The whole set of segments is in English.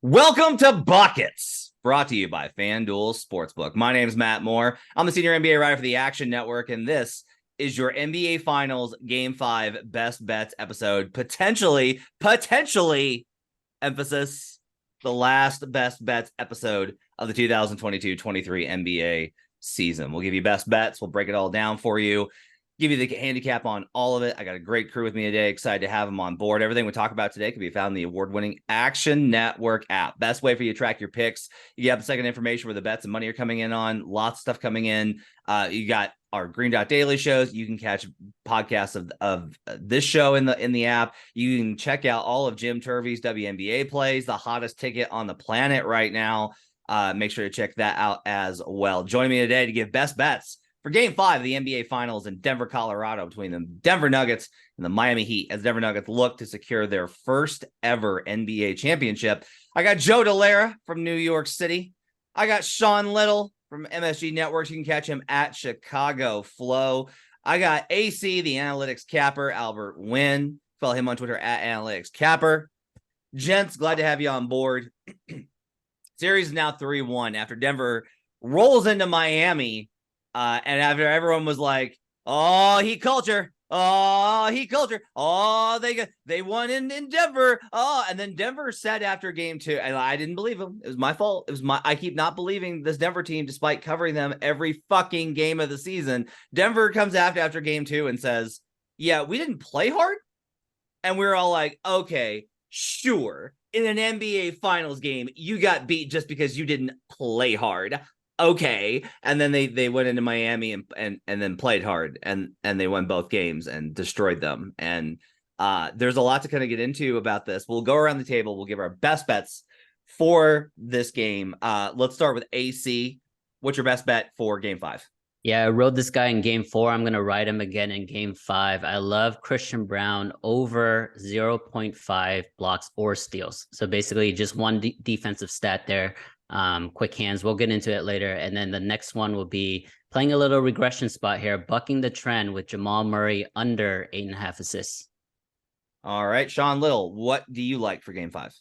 Welcome to Buckets, brought to you by FanDuel Sportsbook. My name is Matt Moore. I'm the senior NBA writer for the Action Network, and this is your NBA Finals Game 5 Best Bets episode. Potentially, emphasis, the last Best Bets episode of the 2022-23 NBA season. We'll give you best bets. We'll break it all down for you. Give you the handicap on all of it. I got a great crew with me today. Excited to have them on board. Everything we talk about today can be found in the award-winning Action Network app. Best way for you to track your picks. You have the second information where the bets and money are coming in on. Lots of stuff coming in. You got our Green Dot Daily shows. You can catch podcasts of this show in the app. You can check out all of Jim Turvey's WNBA plays, the hottest ticket on the planet right now. Make sure to check that out as well. Join me today to give best bets for Game 5 of the NBA Finals in Denver, Colorado, between the Denver Nuggets and the Miami Heat, as Denver Nuggets look to secure their first ever NBA championship. I got Joe Delera from New York City. I got Sean Little from MSG Networks. You can catch him at Chicago Flow. I got AC, the Analytics Capper, Albert Wynn. Follow him on Twitter at Analytics Capper. Gents, glad to have you on board. Series is now 3-1 after Denver rolls into Miami. And after everyone was like, "Oh, Heat culture! Oh, Heat culture! Oh, they won in Denver! Oh," and then Denver said after Game 2, and I didn't believe them. It was my fault. I keep not believing this Denver team, despite covering them every fucking game of the season. Denver comes after Game 2 and says, "Yeah, we didn't play hard," and we were all like, "Okay, sure. In an NBA Finals game, you got beat just because you didn't play hard." Okay, and then they went into Miami and then played hard and they won both games and destroyed them. And there's a lot to kind of get into about this. We'll go around the table. We'll give our best bets for this game. Let's start with AC. What's your best bet for Game 5? Yeah, I rode this guy in Game 4. I'm going to ride him again in Game 5. I love Christian Brown over 0.5 blocks or steals. So basically just one defensive stat there. Quick hands. We'll get into it later. And then the next one will be playing a little regression spot here, bucking the trend with Jamal Murray under 8.5 assists. All right, Sean Little, what do you like for Game 5?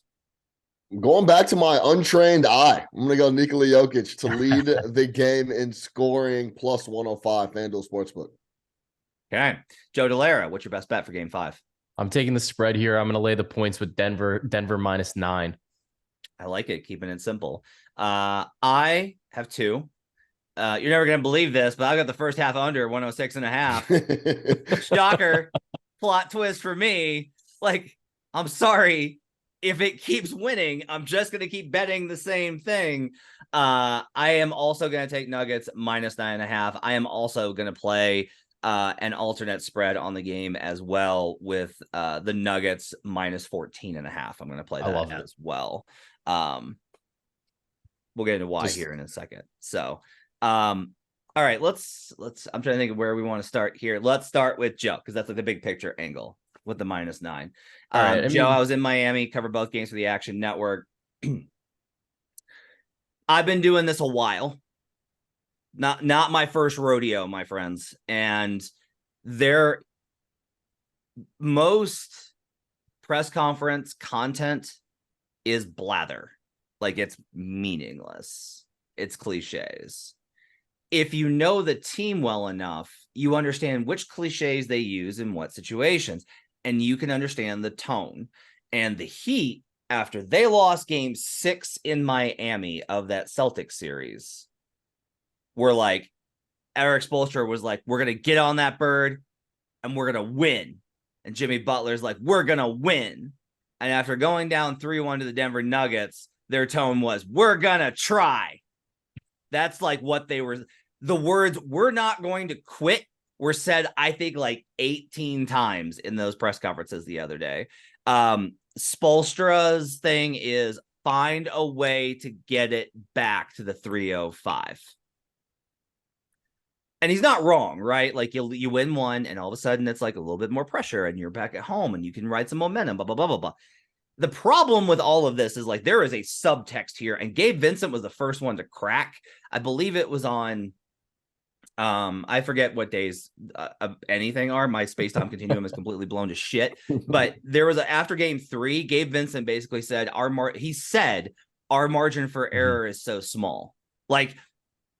Going back to my untrained eye, I'm going to go Nikola Jokić to lead the game in scoring plus 105 FanDuel Sportsbook. Okay. Joe Delera, what's your best bet for Game 5? I'm taking the spread here. I'm going to lay the points with Denver -9. I like it, keeping it simple. I have two. You're never going to believe this, but I got the first half under 106.5. Shocker. Plot twist for me. Like, I'm sorry. If it keeps winning, I'm just going to keep betting the same thing. I am also going to take Nuggets -9.5. I am also going to play an alternate spread on the game as well with the Nuggets -14.5. I'm going to play that as well. We'll get into why here in a second. So, all right, let's I'm trying to think of where we want to start here. Let's start with Joe, because that's like the big picture angle with the -9. Right, Joe, I was in Miami, covered both games for the Action Network. I've been doing this a while. Not my first rodeo, my friends. And most press conference content is blather. Like, it's meaningless. It's cliches. If you know the team well enough, you understand which cliches they use in what situations, and you can understand the tone. And the Heat, after they lost Game 6 in Miami of that Celtics series, were like, Eric Spoelstra was like, "We're going to get on that bird and we're going to win." And Jimmy Butler's like, "We're going to win." And after going down 3-1 to the Denver Nuggets, their tone was, "We're going to try." That's like what they were. The words "we're not going to quit" were said, I think, like 18 times in those press conferences the other day. Spoelstra's thing is find a way to get it back to the 305. And he's not wrong, right? Like, you win one, and all of a sudden it's like a little bit more pressure, and you're back at home, and you can ride some momentum, blah, blah, blah, blah, blah. The problem with all of this is, like, there is a subtext here, and Gabe Vincent was the first one to crack. I believe it was on I forget what days anything are. My space-time continuum is completely blown to shit. But there was after game 3, Gabe Vincent basically said he said our margin for error is so small. Like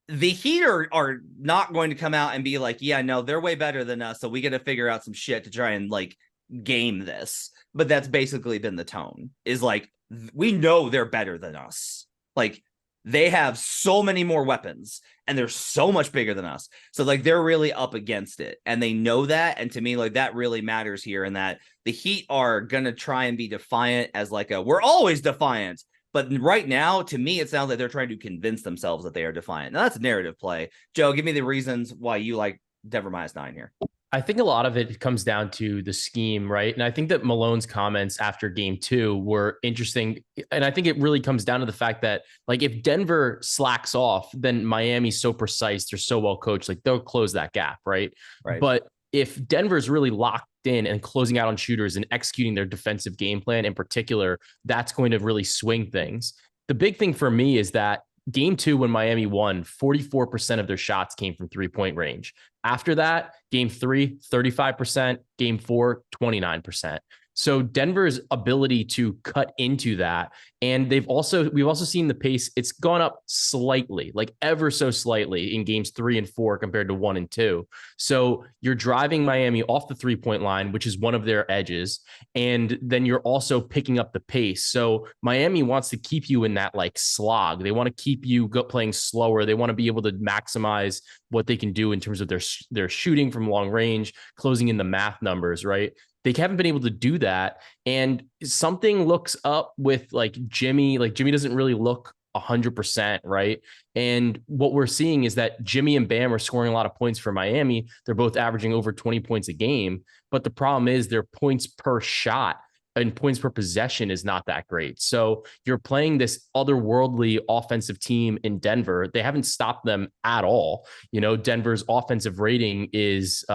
the Heat are not going to come out and be like, yeah, no, they're way better than us, so we got to figure out some shit to try and like game this. But that's basically been the tone, is like, we know they're better than us. Like, they have so many more weapons and they're so much bigger than us. So like they're really up against it and they know that. And to me, like that really matters here, in that the Heat are going to try and be defiant as like we're always defiant. But right now, to me, it sounds like they're trying to convince themselves that they are defiant. Now that's a narrative play. Joe, give me the reasons why you like Denver -9 here. I think a lot of it comes down to the scheme, right? And I think that Malone's comments after game 2 were interesting. And I think it really comes down to the fact that, like, if Denver slacks off, then Miami's so precise, they're so well coached, like they'll close that gap, right? But if Denver's really locked in and closing out on shooters and executing their defensive game plan in particular, that's going to really swing things. The big thing for me is that game 2, when Miami won, 44% of their shots came from 3-point range. After that, game 3, 35%, game 4, 29%. So Denver's ability to cut into that, and we've also seen the pace, it's gone up slightly, like ever so slightly in games 3 and 4 compared to 1 and 2. So you're driving Miami off the 3-point line, which is one of their edges, and then you're also picking up the pace. So Miami wants to keep you in that like slog. They want to keep you playing slower. They want to be able to maximize what they can do in terms of their shooting from long range, closing in the math numbers, right? They haven't been able to do that. And something looks up with like Jimmy. Like Jimmy doesn't really look 100%, right? And what we're seeing is that Jimmy and Bam are scoring a lot of points for Miami. They're both averaging over 20 points a game. But the problem is their points per shot and points per possession is not that great. So you're playing this otherworldly offensive team in Denver. They haven't stopped them at all. You know, Denver's offensive rating is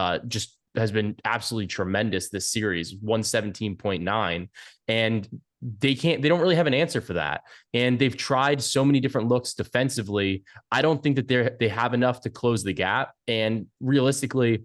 has been absolutely tremendous this series, 117.9. And they don't really have an answer for that. And they've tried so many different looks defensively. I don't think that they have enough to close the gap. And realistically,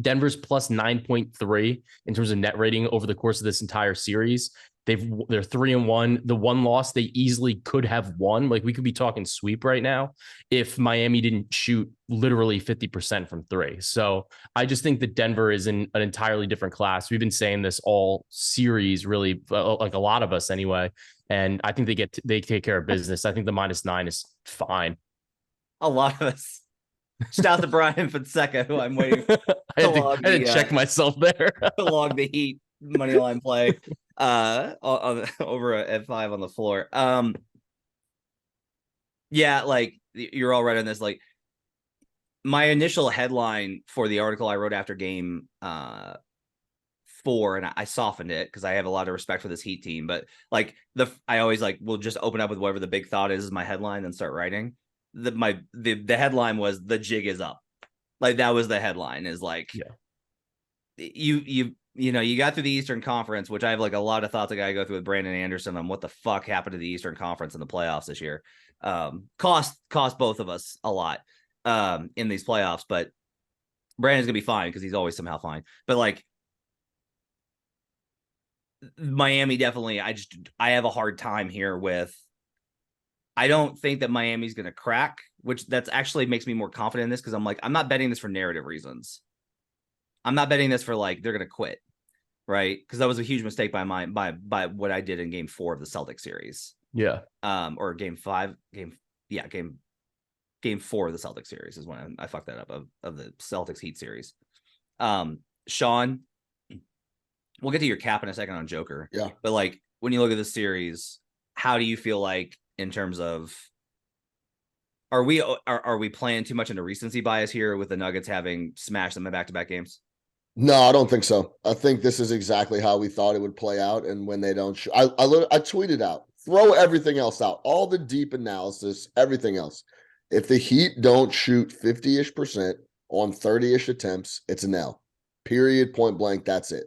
Denver's plus 9.3 in terms of net rating over the course of this entire series. They're 3-1. The one loss they easily could have won. Like, we could be talking sweep right now if Miami didn't shoot literally 50% from 3. So I just think that Denver is in an entirely different class. We've been saying this all series, really, like a lot of us anyway. And I think they take care of business. I think the -9 is fine. A lot of us. Shout out to Brian Fonseca, who I'm waiting I had to check myself there. to log the Heat money line play over at 5 on the floor. Yeah, like you're all right on this. Like, my initial headline for the article I wrote after game 4, and I softened it because I have a lot of respect for this Heat team, but like I always like will just open up with whatever the big thought is my headline and start writing. The headline was "The jig is up." Like, that was the headline, is like, you got through the Eastern Conference, which I have like a lot of thoughts I got to go through with Brandon Anderson on what the fuck happened to the Eastern Conference in the playoffs this year. Cost both of us a lot in these playoffs, but Brandon's gonna be fine because he's always somehow fine. But like, Miami definitely, I have a hard time here with. I don't think that Miami's going to crack, which that's actually makes me more confident in this, because I'm like, I'm not betting this for narrative reasons. I'm not betting this for like they're going to quit, right? Because that was a huge mistake by what I did in game 4 of the Celtics series. Yeah. Or game 5, game 4 of the Celtics series is when I fucked that up, of the Celtics Heat series. Sean, we'll get to your cap in a second on Joker. Yeah. But like, when you look at the series, how do you feel like, in terms of, are we playing too much into recency bias here with the Nuggets having smashed them in back-to-back games? No, I don't think so. I think this is exactly how we thought it would play out. And when they don't, I tweeted out, throw everything else out, all the deep analysis, everything else. If the Heat don't shoot 50-ish% on 30-ish attempts, it's an L. Period, point blank, that's it.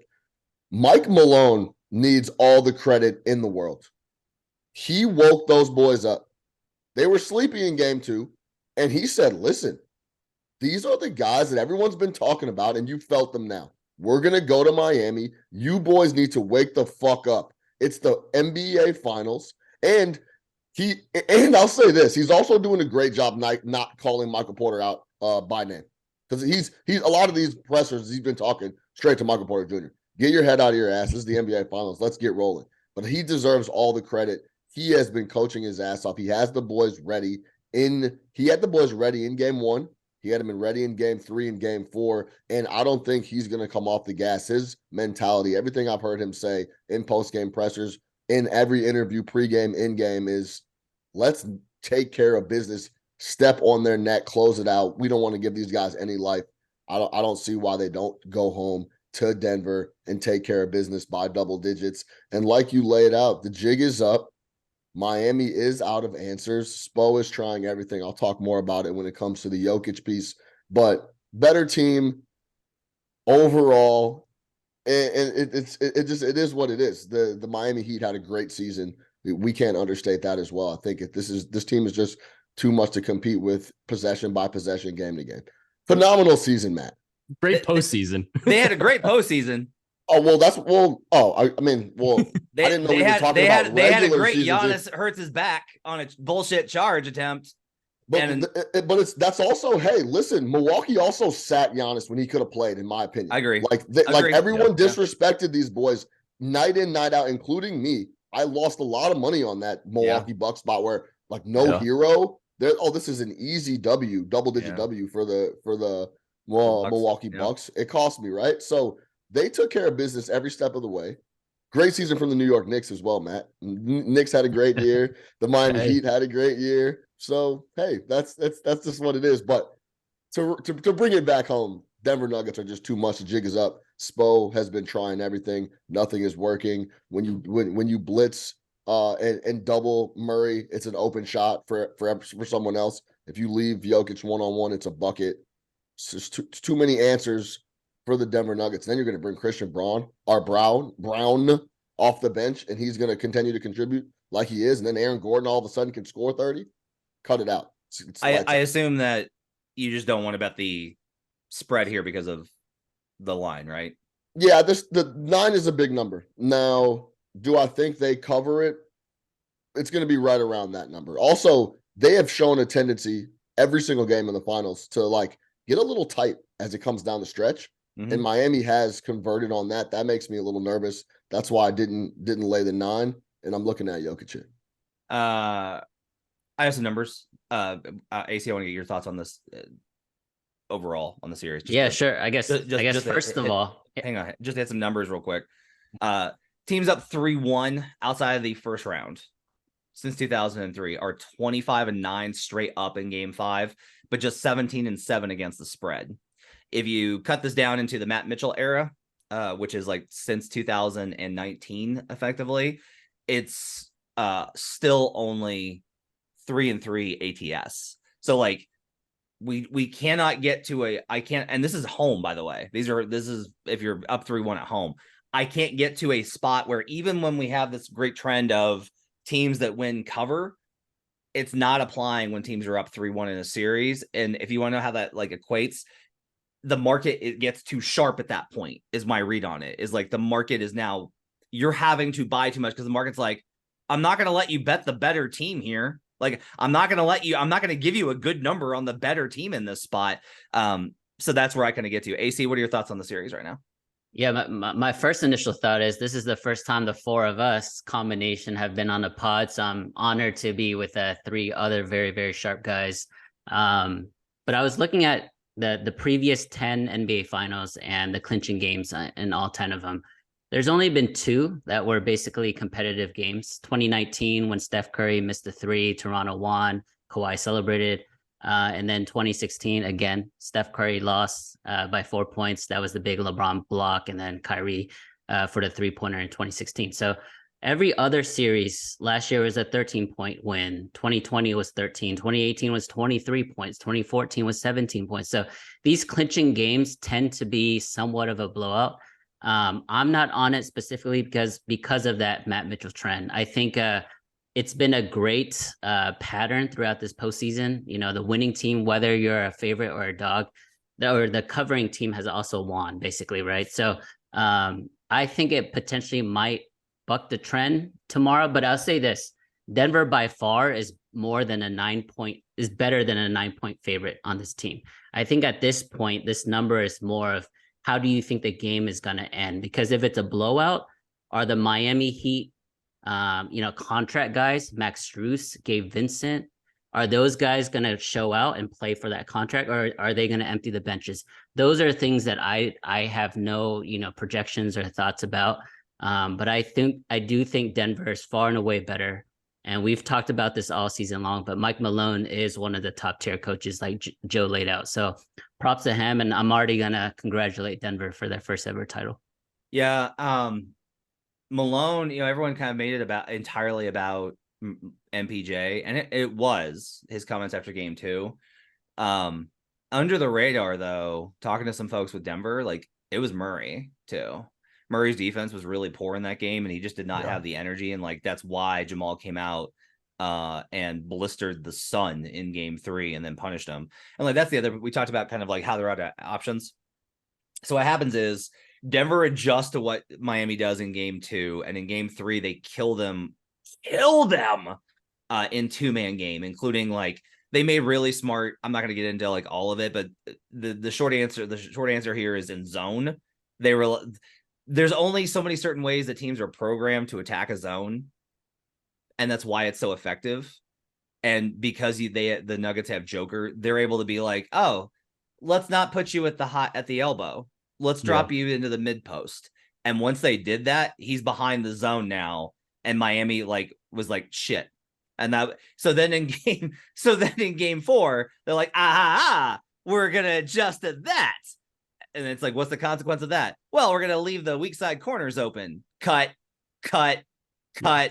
Mike Malone needs all the credit in the world. He woke those boys up. They were sleepy in game 2, and he said, listen, these are the guys that everyone's been talking about, and you felt them now. We're going to go to Miami. You boys need to wake the fuck up. It's the NBA Finals. And I'll say this, he's also doing a great job not calling Michael Porter out by name. Because he's a lot of these pressers, he's been talking straight to Michael Porter Jr. Get your head out of your ass. This is the NBA Finals. Let's get rolling. But he deserves all the credit. He has been coaching his ass off. He has the boys ready. He had the boys ready in game 1. He had them ready in game 3 and game 4. And I don't think he's going to come off the gas. His mentality, everything I've heard him say in post-game pressers, in every interview, pregame, in-game, is let's take care of business, step on their neck, close it out. We don't want to give these guys any life. I don't see why they don't go home to Denver and take care of business by double digits. And like you laid out, the jig is up. Miami is out of answers. Spo is trying everything. I'll talk more about it when it comes to the Jokić piece, but better team overall. And it is what it is. The Miami Heat had a great season. We can't understate that as well. I think this team is just too much to compete with possession by possession, game to game. Phenomenal season, Matt. Great postseason. They had a great postseason. I mean, I didn't know we were talking about they had a regular great seasons. Giannis hurts his back on a bullshit charge attempt. But that's also, hey, listen, Milwaukee also sat Giannis when he could have played, in my opinion. I agree. Like everyone disrespected these boys night in, night out, including me. I lost a lot of money on that Milwaukee Bucks spot where hero. This is an easy W, double-digit W for the Milwaukee Bucks. It cost me, right? So they took care of business every step of the way. Great season from the New York Knicks as well, Matt. Knicks had a great year. The Miami Heat had a great year. So, hey, that's just what it is. But to bring it back home, Denver Nuggets are just too much. The jig is up. Spo has been trying everything. Nothing is working. When you blitz and double Murray, it's an open shot for someone else. If you leave Jokić one-on-one, it's a bucket. It's just too many answers for the Denver Nuggets. Then you're going to bring Christian Brown off the bench, and he's going to continue to contribute like he is. And then Aaron Gordon all of a sudden can score 30. Cut it out. I assume that you just don't want to bet the spread here because of the line, right? Yeah, the 9 is a big number. Now, do I think they cover it? It's going to be right around that number. Also, they have shown a tendency every single game in the finals to get a little tight as it comes down the stretch. Mm-hmm. And Miami has converted on that. That makes me a little nervous. That's why I didn't lay the 9, and I'm looking at Jokić. I have some numbers. AC, I want to get your thoughts on this overall on the series. Sure. I guess first of all, hang on. Just hit some numbers real quick. Teams up 3-1 outside of the first round since 2003 are 25-9 straight up in game 5, but just 17-7 against the spread. If you cut this down into the Matt Mitchell era, which is since 2019, effectively, it's still only 3-3 ATS. So we cannot get to and this is home, by the way. This is if you're up 3-1 at home. I can't get to a spot where even when we have this great trend of teams that win cover, it's not applying when teams are up 3-1 in a series. And if you want to know how that equates, the market, it gets too sharp at that point, is my read on it. Is the market is now, you're having to buy too much because the market's I'm not going to let you bet the better team here. I'm not going to give you a good number on the better team in this spot. So that's where I kind of get to. AC, what are your thoughts on the series right now? Yeah, my first initial thought is this is the first time the 4 of us combination have been on a pod. So I'm honored to be with 3 other very, very sharp guys. But I was looking at the previous 10 NBA finals and the clinching games in all 10 of them. There's only been 2 that were basically competitive games. 2019, when Steph Curry missed the 3, Toronto won, Kawhi celebrated. And then 2016, again, Steph Curry lost by 4 points. That was the big LeBron block. And then Kyrie for the 3-pointer in 2016. So every other series, last year was a 13-point win. 2020 was 13. 2018 was 23 points. 2014 was 17 points. So these clinching games tend to be somewhat of a blowout. I'm not on it specifically because of that Matt Mitchell trend. I think it's been a great pattern throughout this postseason. You know, the winning team, whether you're a favorite or a dog, or the covering team has also won, basically, right? So I think it potentially might buck the trend tomorrow, but I'll say this: Denver by far is better than a 9-point favorite on this team. I think at this point, this number is more of how do you think the game is going to end? Because if it's a blowout, are the Miami Heat, contract guys, Max Strus, Gabe Vincent, are those guys going to show out and play for that contract, or are they going to empty the benches? Those are things that I have no, projections or thoughts about. But I do think Denver is far and away better. And we've talked about this all season long, but Mike Malone is one of the top tier coaches, like Joe laid out. So props to him. And I'm already going to congratulate Denver for their first ever title. Yeah. Malone, everyone kind of made it entirely about MPJ, and it was his comments after game 2. Under the radar, though, talking to some folks with Denver, like, it was Murray too. Murray's defense was really poor in that game, and he just did not have the energy. And like, that's why Jamal came out and blistered the Sun in game 3 and then punished him. And like, that's the other, we talked about kind of like how they're out of options. So what happens is Denver adjusts to what Miami does in game 2. And in game 3, they kill them in 2-man game, including like, they made really smart. I'm not going to get into like all of it, but the short answer here is in zone. There's only so many certain ways that teams are programmed to attack a zone, and that's why it's so effective. And because the Nuggets have Joker, they're able to be like, oh, let's not put you at the elbow. Let's drop you into the mid post. And once they did that, he's behind the zone now, and Miami was like shit. And so then in game 4, they're like, we're gonna adjust to that. And it's like, what's the consequence of that? Well, we're going to leave the weak side corners open. Cut. Like,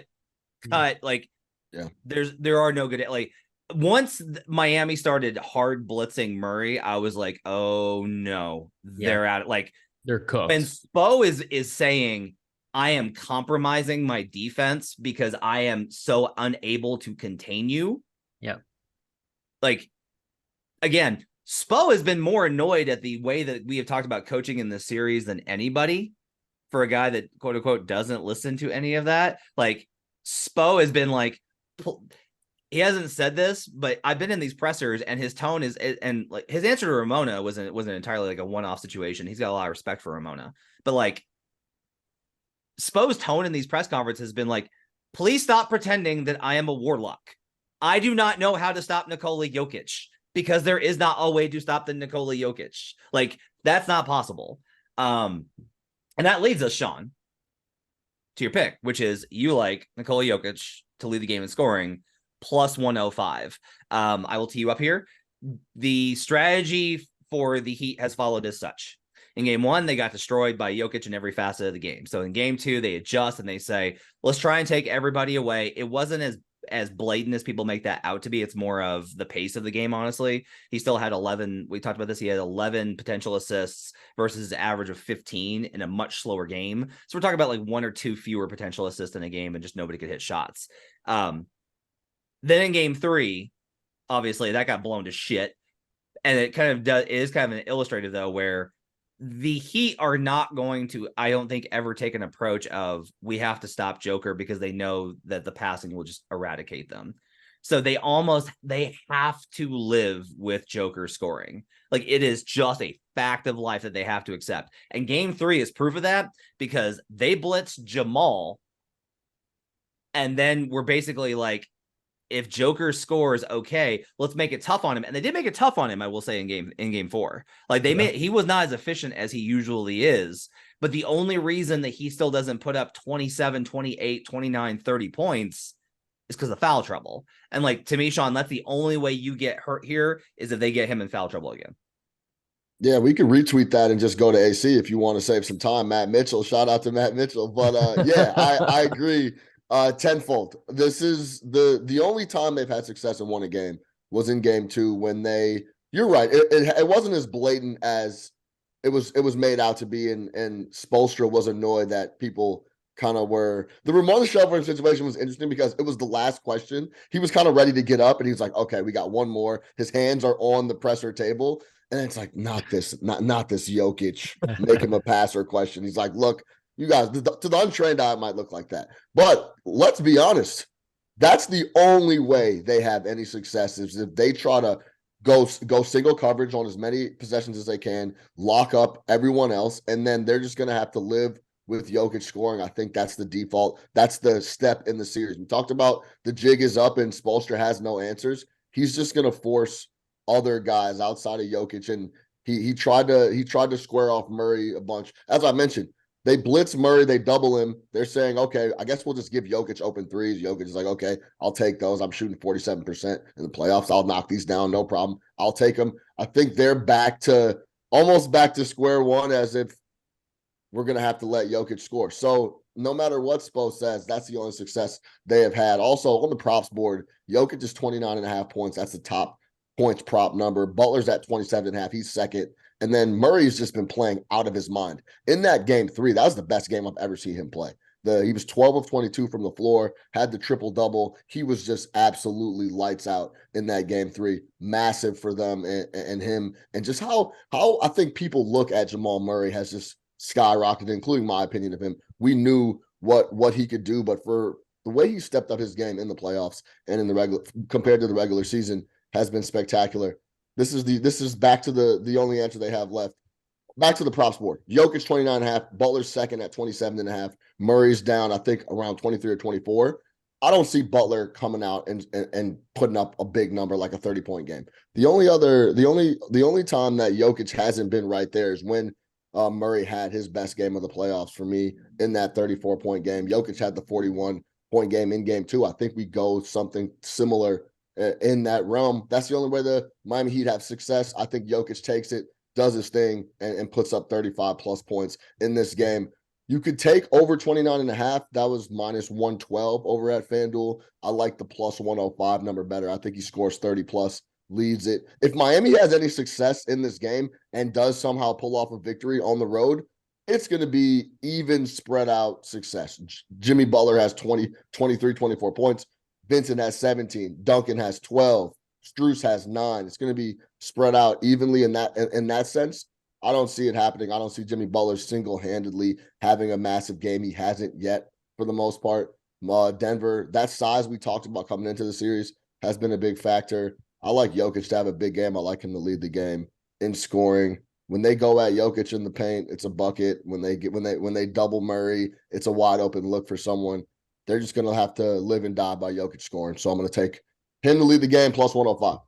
there are no good, like, once Miami started hard blitzing Murray, I was like, oh no, they're out. Like, they're cooked. And Spo is saying, I am compromising my defense because I am so unable to contain you. Yeah. Like, again, Spo has been more annoyed at the way that we have talked about coaching in this series than anybody, for a guy that quote unquote doesn't listen to any of that. Like, Spo has been like, he hasn't said this, but I've been in these pressers, and his tone is, and like his answer to Ramona wasn't entirely like a one-off situation. He's got a lot of respect for Ramona, but like, Spo's tone in these press conferences has been like, please stop pretending that I am a warlock. I do not know how to stop Nikola Jokić, because there is not a way to stop the Nikola Jokić. Like, that's not possible. And that leads us, Sean, to your pick, which is you like Nikola Jokić to lead the game in scoring, plus 105. I will tee you up here. The strategy for the Heat has followed as such. In game 1, they got destroyed by Jokić in every facet of the game. So in game 2, they adjust and they say, let's try and take everybody away. It wasn't as blatant as people make that out to be. It's more of the pace of the game, honestly. He still had 11. We talked about this. He had 11 potential assists versus his average of 15 in a much slower game. So we're talking about like 1 or 2 fewer potential assists in a game, and just nobody could hit shots. Then in game 3, obviously that got blown to shit. And it kind of is kind of an illustrative, though, where the Heat are not going to, I don't think, ever take an approach of we have to stop Joker, because they know that the passing will just eradicate them. So they have to live with Joker scoring. Like, it is just a fact of life that they have to accept. And game 3 is proof of that, because they blitzed Jamal. And then we're basically like, if Joker scores, okay, let's make it tough on him. And they did make it tough on him, I will say, in game 4. Like, he was not as efficient as he usually is. But the only reason that he still doesn't put up 27, 28, 29, 30 points is because of foul trouble. And like, to me, Sean, that's the only way you get hurt here, is if they get him in foul trouble again. Yeah, we could retweet that and just go to AC if you want to save some time. Matt Mitchell, shout out to Matt Mitchell. But yeah, I agree. Tenfold. This is the only time they've had success and won a game was in game 2, when you're right. It wasn't as blatant as it was made out to be. And Spoelstra was annoyed that people kind of were. The Ramon Shelburne situation was interesting because it was the last question. He was kind of ready to get up, and he was like, "Okay, we got one more." His hands are on the presser table, and it's like, "Not this Jokic. Make him a passer question." He's like, "Look, you guys, to the untrained eye, it might look like that, but let's be honest. That's the only way they have any success is if they try to go single coverage on as many possessions as they can, lock up everyone else, and then they're just going to have to live with Jokic scoring. I think that's the default. That's the step in the series. We talked about the jig is up and Spoelstra has no answers. He's just going to force other guys outside of Jokic, and he tried to square off Murray a bunch. As I mentioned, they blitz Murray, they double him. They're saying, okay, I guess we'll just give Jokic open threes. Jokic is like, okay, I'll take those. I'm shooting 47% in the playoffs. I'll knock these down, no problem. I'll take them. I think they're almost back to square one, as if we're going to have to let Jokic score. So no matter what Spo says, that's the only success they have had. Also, on the props board, Jokic is 29.5 points. That's the top points prop number. Butler's at 27.5. He's second. And then Murray's just been playing out of his mind. In that game 3, that was the best game I've ever seen him play. He was 12 of 22 from the floor, had the triple-double. He was just absolutely lights out in that game 3. Massive for them and him. And just how I think people look at Jamal Murray has just skyrocketed, including my opinion of him. We knew what he could do, but for the way he stepped up his game in the playoffs and in the regular compared to the regular season has been spectacular. This is back to the only answer they have left. Back to the props board. Jokic 29.5, Butler's second at 27.5. Murray's down, I think, around 23 or 24. I don't see Butler coming out and putting up a big number like a 30-point game. The only time that Jokic hasn't been right there is when Murray had his best game of the playoffs for me in that 34-point game. Jokic had the 41-point game in game 2. I think we go something similar in that realm. That's the only way the Miami Heat have success. I think Jokic takes it, does his thing, and puts up 35-plus points in this game. You could take over 29.5. That was minus 112 over at FanDuel. I like the plus 105 number better. I think he scores 30-plus, leads it. If Miami has any success in this game and does somehow pull off a victory on the road, it's going to be even spread out success. Jimmy Butler has 20, 23, 24 points. Vincent has 17. Duncan has 12. Strus has 9. It's going to be spread out evenly in that sense. I don't see it happening. I don't see Jimmy Butler single-handedly having a massive game. He hasn't yet for the most part. Denver, that size we talked about coming into the series has been a big factor. I like Jokic to have a big game. I like him to lead the game in scoring. When they go at Jokic in the paint, it's a bucket. When they double Murray, it's a wide open look for someone. They're just going to have to live and die by Jokic scoring. So I'm going to take him to lead the game plus 105.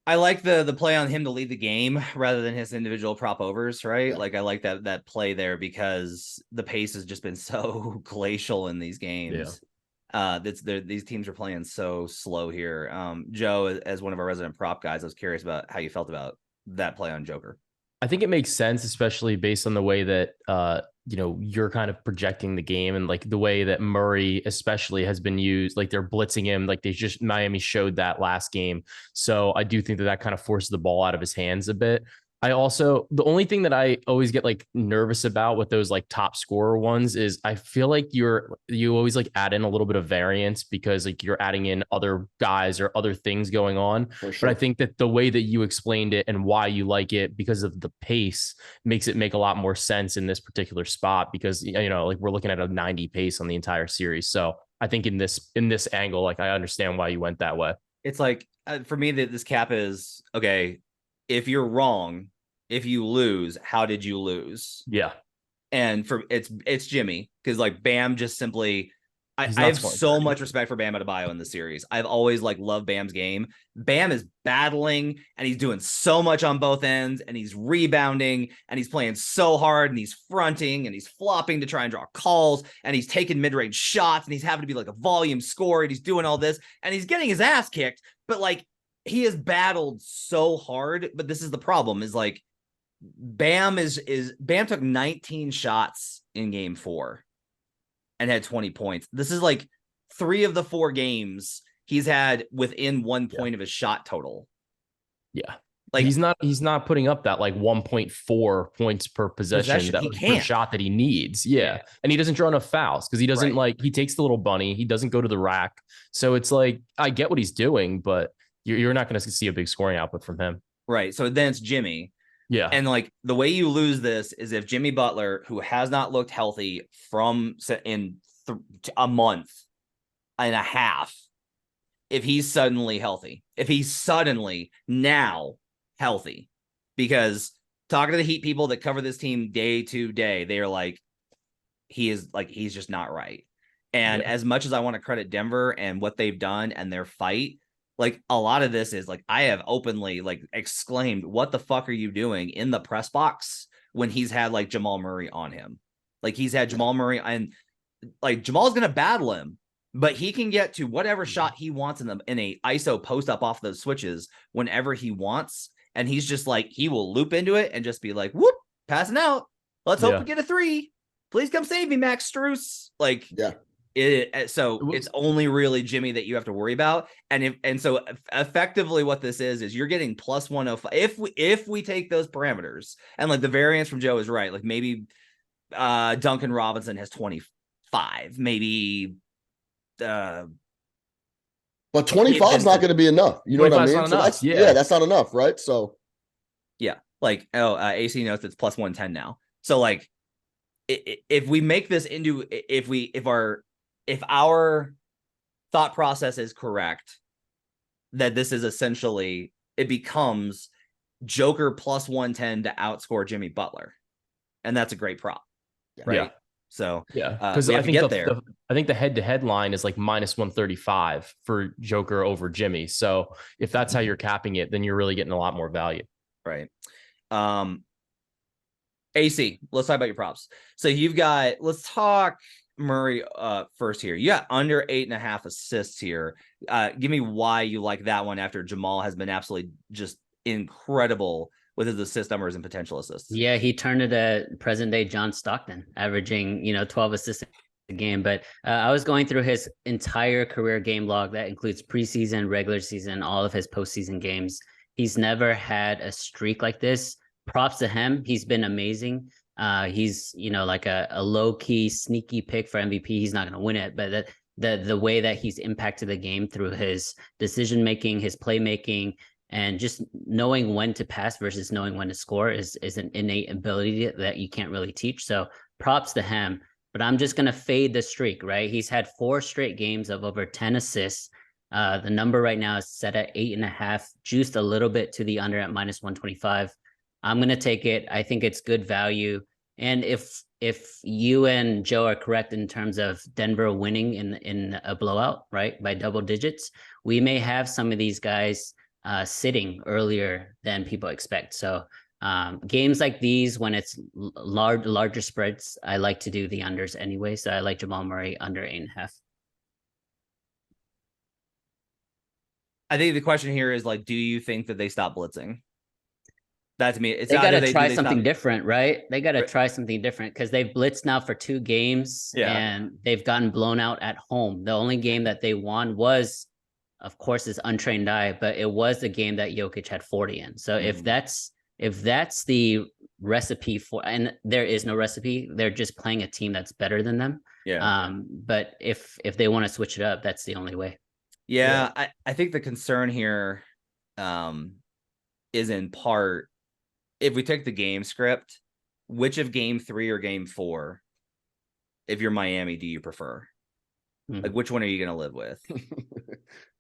I like the play on him to lead the game rather than his individual prop overs, right? Yeah. Like I like that play there because the pace has just been so glacial in these games. Yeah. These teams are playing so slow here. Joe, as one of our resident prop guys, I was curious about how you felt about that play on Joker. I think it makes sense, especially based on the way that you're kind of projecting the game and like the way that Murray especially has been used. Like they're blitzing him, like Miami showed that last game. So I do think that kind of forces the ball out of his hands a bit. The only thing that I always get like nervous about with those like top scorer ones is I feel like you always like add in a little bit of variance because like you're adding in other guys or other things going on. For sure. But I think that the way that you explained it and why you like it because of the pace makes it make a lot more sense in this particular spot because, like we're looking at a 90 pace on the entire series. So I think in this angle, like I understand why you went that way. It's like, for me, that this cap is, okay, if you're wrong, if you lose, how did you lose? Yeah. And it's Jimmy, because like Bam just simply, I have so much respect for Bam Adebayo in the series. I've always like loved Bam's game. Bam is battling and he's doing so much on both ends and he's rebounding and he's playing so hard and he's fronting and he's flopping to try and draw calls and he's taking mid-range shots and he's having to be like a volume scorer and he's doing all this and he's getting his ass kicked. But like he has battled so hard. But this is the problem is like Bam took 19 shots in game 4 and had 20 points. This is like 3 of the 4 games he's had within 1 point of his shot total. Yeah. Like he's not putting up that like 1.4 points per possession that He per can't. shot that he needs. Yeah. And he doesn't draw enough fouls because he doesn't Right. he takes the little bunny. He doesn't go to the rack. So it's like, I get what he's doing, but you're not going to see a big scoring output from him. Right. So then it's Jimmy. Yeah. And like the way you lose this is if Jimmy Butler, who has not looked healthy in a month and a half, if he's suddenly healthy, if he's suddenly now healthy, because talking to the Heat people that cover this team day to day, they are like, he's just not right. And as much as I want to credit Denver and what they've done and their fight, like a lot of this is like, I have openly like exclaimed, what the fuck are you doing in the press box when he's had like Jamal Murray on him? Like he's had Jamal Murray, and like Jamal's going to battle him, but he can get to whatever shot he wants in a ISO post up off those switches whenever he wants. And he's just like, he will loop into it and just be like, whoop, passing out. Let's hope we get a 3. Please come save me, Max Strus. Like, so it's only really Jimmy that you have to worry about. And so effectively what this is you're getting plus 105. If we take those parameters, and like the variance from Joe is right, like maybe Duncan Robinson has 25, maybe but 25 is not going to be enough. You know what I mean? So that's that's not enough, right? So like AC notes it's plus 110 now. So like if we make this into if our thought process is correct, that this is essentially, it becomes Joker plus 110 to outscore Jimmy Butler, and that's a great prop, right? Yeah. So because I think the head-to-head line is like minus 135 for Joker over Jimmy. So if that's how you're capping it, then you're really getting a lot more value, right? AC, let's talk about your props. So let's talk Murray first here. You got under 8.5 assists here. Give me why you like that one after Jamal has been absolutely just incredible with his assist numbers and potential assists. Yeah, he turned it at present day John Stockton, averaging 12 assists a game. But I was going through his entire career game log that includes preseason, regular season, all of his postseason games. He's never had a streak like this. Props to him. He's been amazing. He's like a low key sneaky pick for MVP. He's not going to win it, but the way that he's impacted the game through his decision making, his playmaking, and just knowing when to pass versus knowing when to score is an innate ability that you can't really teach. So props to him. But I'm just going to fade the streak, right? He's had 4 straight games of over 10 assists. The number right now is set at 8.5, juiced a little bit to the under at minus 125. I'm going to take it. I think it's good value. And if you and Joe are correct in terms of Denver winning in a blowout, right, by double digits, we may have some of these guys sitting earlier than people expect. So games like these, when it's larger spreads, I like to do the unders anyway. So I like Jamal Murray under 8.5. I think the question here is like, do you think that they stop blitzing? That to me, it's they got to try something different, right? They got to try something different because they've blitzed now for 2 games and they've gotten blown out at home. The only game that they won was, of course, is untrained eye, but it was the game that Jokic had 40 in. So if that's the recipe for, and there is no recipe, they're just playing a team that's better than them. But if they want to switch it up, that's the only way. I think the concern here is in part, if we take the game script, which of game 3 or game 4, if you're Miami, do you prefer? Like, which one are you going to live with?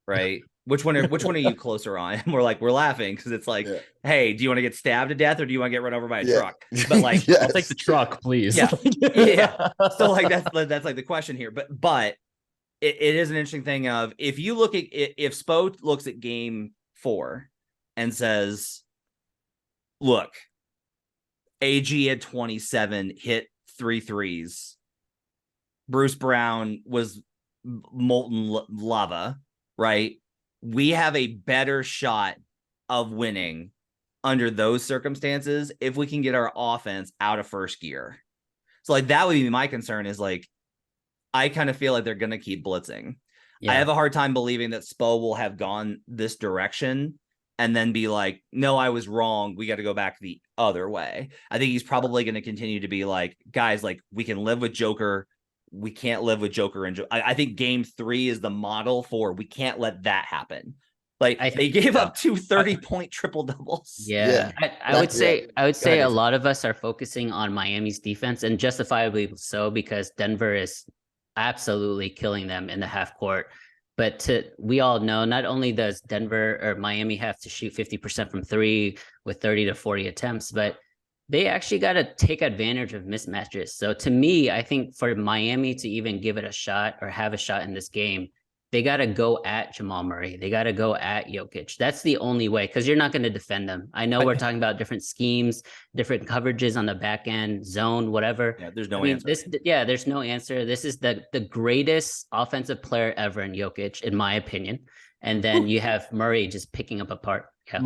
Right? Which one are you closer on? And we're laughing because it's like, hey, do you want to get stabbed to death or do you want to get run over by a truck? But like, I'll take the truck, please. So like, that's like the question here. But it is an interesting thing of, if you look at it, if Spo looks at game 4 and says, look, AG had 27, hit 3 threes. Bruce Brown was molten lava, right? We have a better shot of winning under those circumstances if we can get our offense out of first gear. So like, that would be my concern, is like, I kind of feel like they're going to keep blitzing. I have a hard time believing that Spo will have gone this direction and then be like, no, I was wrong. We got to go back the other way. I think he's probably going to continue to be like, guys, like we can live with Joker. We can't live with Joker. And I think game 3 is the model for, we can't let that happen. Like they gave up 2 30-point triple doubles. Yeah, I would say a lot of us are focusing on Miami's defense, and justifiably so, because Denver is absolutely killing them in the half court. But we all know, not only does Denver or Miami have to shoot 50% from 3 with 30 to 40 attempts, but they actually got to take advantage of mismatches. So to me, I think for Miami to even give it a shot or have a shot in this game, they got to go at Jamal Murray. They got to go at Jokic. That's the only way, because you're not going to defend them. I know we're talking about different schemes, different coverages on the back end, zone, whatever. Yeah, there's no answer. There's no answer. This is the greatest offensive player ever in Jokic, in my opinion. And then you have Murray just picking up apart. Yeah.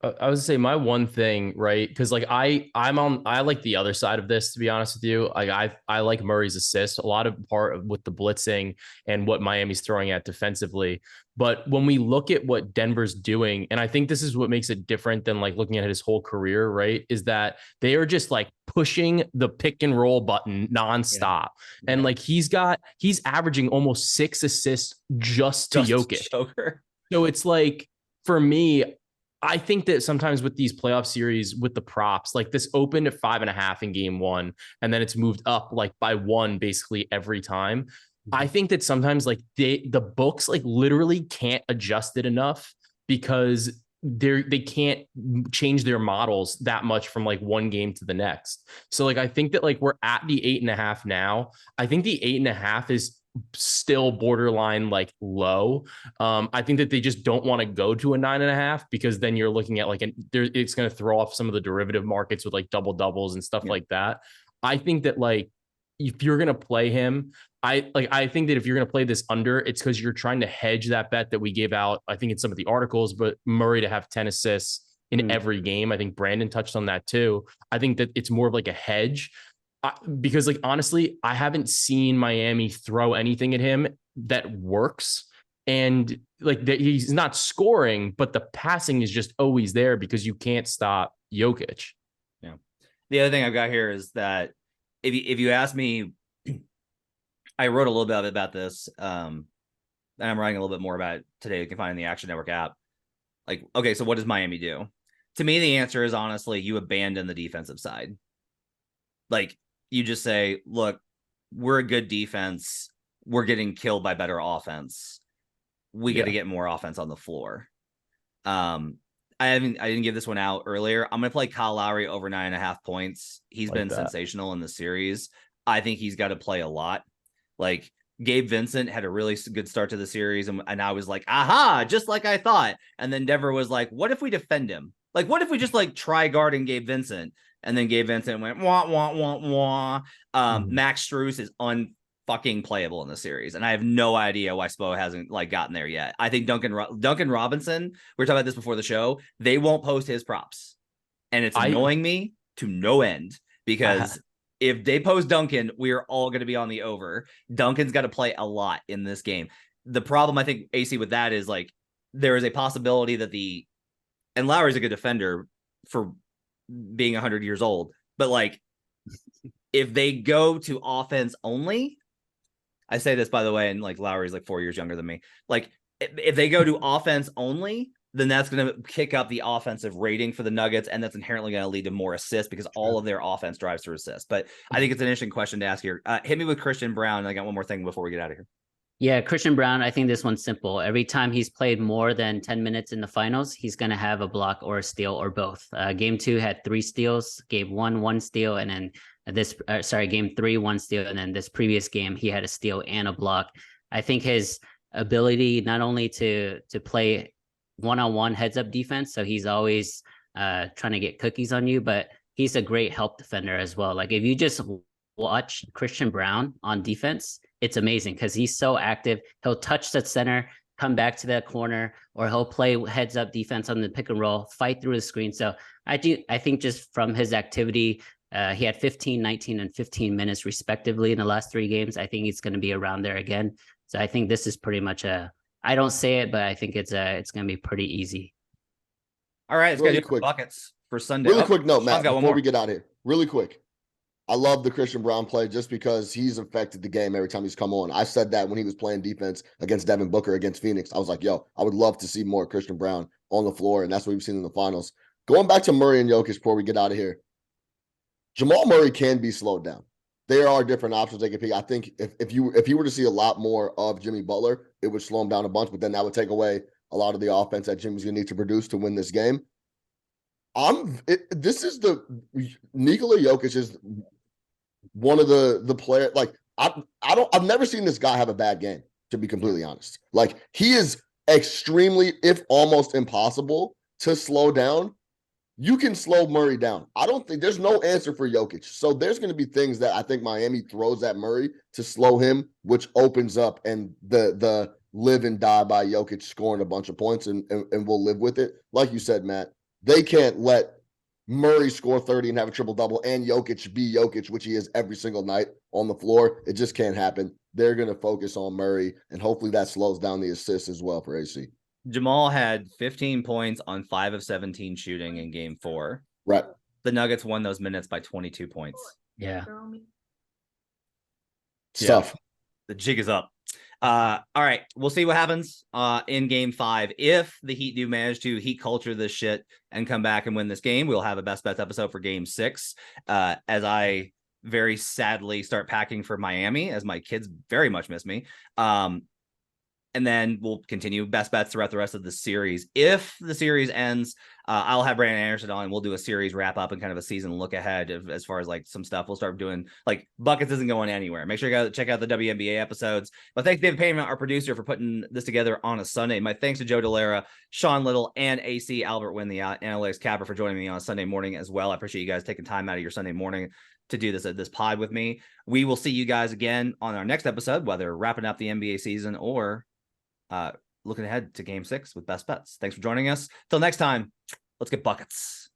I would say my one thing, right? Because like I like the other side of this, to be honest with you. Like I like Murray's assist, a lot of part of with the blitzing and what Miami's throwing at defensively. But when we look at what Denver's doing, and I think this is what makes it different than like looking at his whole career, right? Is that they are just like pushing the pick and roll button nonstop. Yeah. And like he's averaging almost 6 assists just to Jokic. So it's like, for me, I think that sometimes with these playoff series with the props, like this opened at 5.5 in game 1, and then it's moved up like by 1 basically every time. I think that sometimes like the books like literally can't adjust it enough, because they can't change their models that much from like one game to the next. So like I think that like we're at the 8.5 now. I think the 8.5 is still borderline like low. I think that they just don't want to go to a 9.5, because then you're looking at like it's going to throw off some of the derivative markets with like double doubles and stuff like that. I think that like if you're going to play him, I think that if you're going to play this under, it's because you're trying to hedge that bet that we gave out, I think in some of the articles, but Murray to have 10 assists in every game. I think Brandon touched on that too. I think that it's more of like a hedge. Because like, honestly, I haven't seen Miami throw anything at him that works. And like that he's not scoring, but the passing is just always there because you can't stop Jokic. Yeah. The other thing I've got here is that if you ask me, I wrote a little bit about this, and I'm writing a little bit more about it today. You can find it in the Action Network app. Like, okay, so what does Miami do? To me, the answer is honestly, you abandon the defensive side. Like, you just say, look, we're a good defense. We're getting killed by better offense. We got to get more offense on the floor. I didn't give this one out earlier. I'm going to play Kyle Lowry over 9.5 points. He's been sensational in the series. I think he's got to play a lot. Like, Gabe Vincent had a really good start to the series, and I was like, aha, just like I thought. And then Denver was like, what if we defend him? Like, what if we just like try guarding Gabe Vincent? And then Gabe Vincent went wah wah wah wah. Max Strus is unfucking playable in the series, and I have no idea why Spo hasn't like gotten there yet. I think Duncan Robinson, we were talking about this before the show, they won't post his props, and it's annoying me to no end, because if they post Duncan, we are all going to be on the over. Duncan's got to play a lot in this game. The problem, I think, AC, with that is like there is a possibility that and Lowry's a good defender for being 100 years old, but like if they go to offense only, I say this by the way, and like Lowry's like 4 years younger than me. Like if they go to offense only, then that's going to kick up the offensive rating for the Nuggets, and that's inherently going to lead to more assists because all of their offense drives through assists. But I think it's an interesting question to ask here. Hit me with Christian Brown, and I got one more thing before we get out of here. Yeah, Christian Brown, I think this one's simple. Every time he's played more than 10 minutes in the finals, he's going to have a block or a steal or both. Game 2 had 3 steals, game 1 steal, and then game 3, 1 steal. And then this previous game, he had a steal and a block. I think his ability not only to play one-on-one heads-up defense, so he's always trying to get cookies on you, but he's a great help defender as well. Like if you just watch Christian Brown on defense, it's amazing because he's so active. He'll touch the center, come back to the corner, or he'll play heads up defense on the pick and roll, fight through the screen. So I think just from his activity, he had 15, 19, and 15 minutes respectively in the last 3 games. I think he's going to be around there again. So I think this is pretty much I don't say it, but I think it's going to be pretty easy. All right, let's Really go do quick. buckets for Sunday. Really quick note, Sean's Matt, got one before more. we get out of here. Really quick. I love the Christian Brown play just because he's affected the game every time he's come on. I said that when he was playing defense against Devin Booker against Phoenix. I was like, yo, I would love to see more Christian Brown on the floor, and that's what we've seen in the finals. Going back to Murray and Jokic before we get out of here. Jamal Murray can be slowed down. There are different options they can pick. I think if you were to see a lot more of Jimmy Butler, it would slow him down a bunch, but then that would take away a lot of the offense that Jimmy's going to need to produce to win this game. This is the Nikola Jokic is one of the player. Like I've never seen this guy have a bad game, to be completely honest. Like he is extremely, if almost impossible to slow down. You can slow Murray down. I don't think there's no answer for Jokic. So there's going to be things that I think Miami throws at Murray to slow him, which opens up and the live and die by Jokic scoring a bunch of points and we'll live with it. Like you said, Matt, they can't let Murray score 30 and have a triple-double and Jokic be Jokic, which he is every single night on the floor. It just can't happen. They're going to focus on Murray, and hopefully that slows down the assists as well for AC. Jamal had 15 points on 5 of 17 shooting in game 4. Right. The Nuggets won those minutes by 22 points. Yeah. Stuff. The jig is up. All right, we'll see what happens in game 5. If the Heat do manage to heat culture this shit and come back and win this game, we'll have a best bets episode for game 6. As I very sadly start packing for Miami, as my kids very much miss me. And then we'll continue best bets throughout the rest of the series. If the series ends, I'll have Brandon Anderson on and we'll do a series wrap up and kind of a season look ahead as far as like some stuff. We'll start doing like buckets isn't going anywhere. Make sure you guys check out the WNBA episodes. But thanks to David Payment, our producer, for putting this together on a Sunday. My thanks to Joe Delera, Sean Little, and AC Albert Wynn, the analytics capper, for joining me on a Sunday morning as well. I appreciate you guys taking time out of your Sunday morning to do this pod with me. We will see you guys again on our next episode, whether wrapping up the NBA season or looking ahead to game 6 with best bets. Thanks for joining us. Till next time, let's get buckets.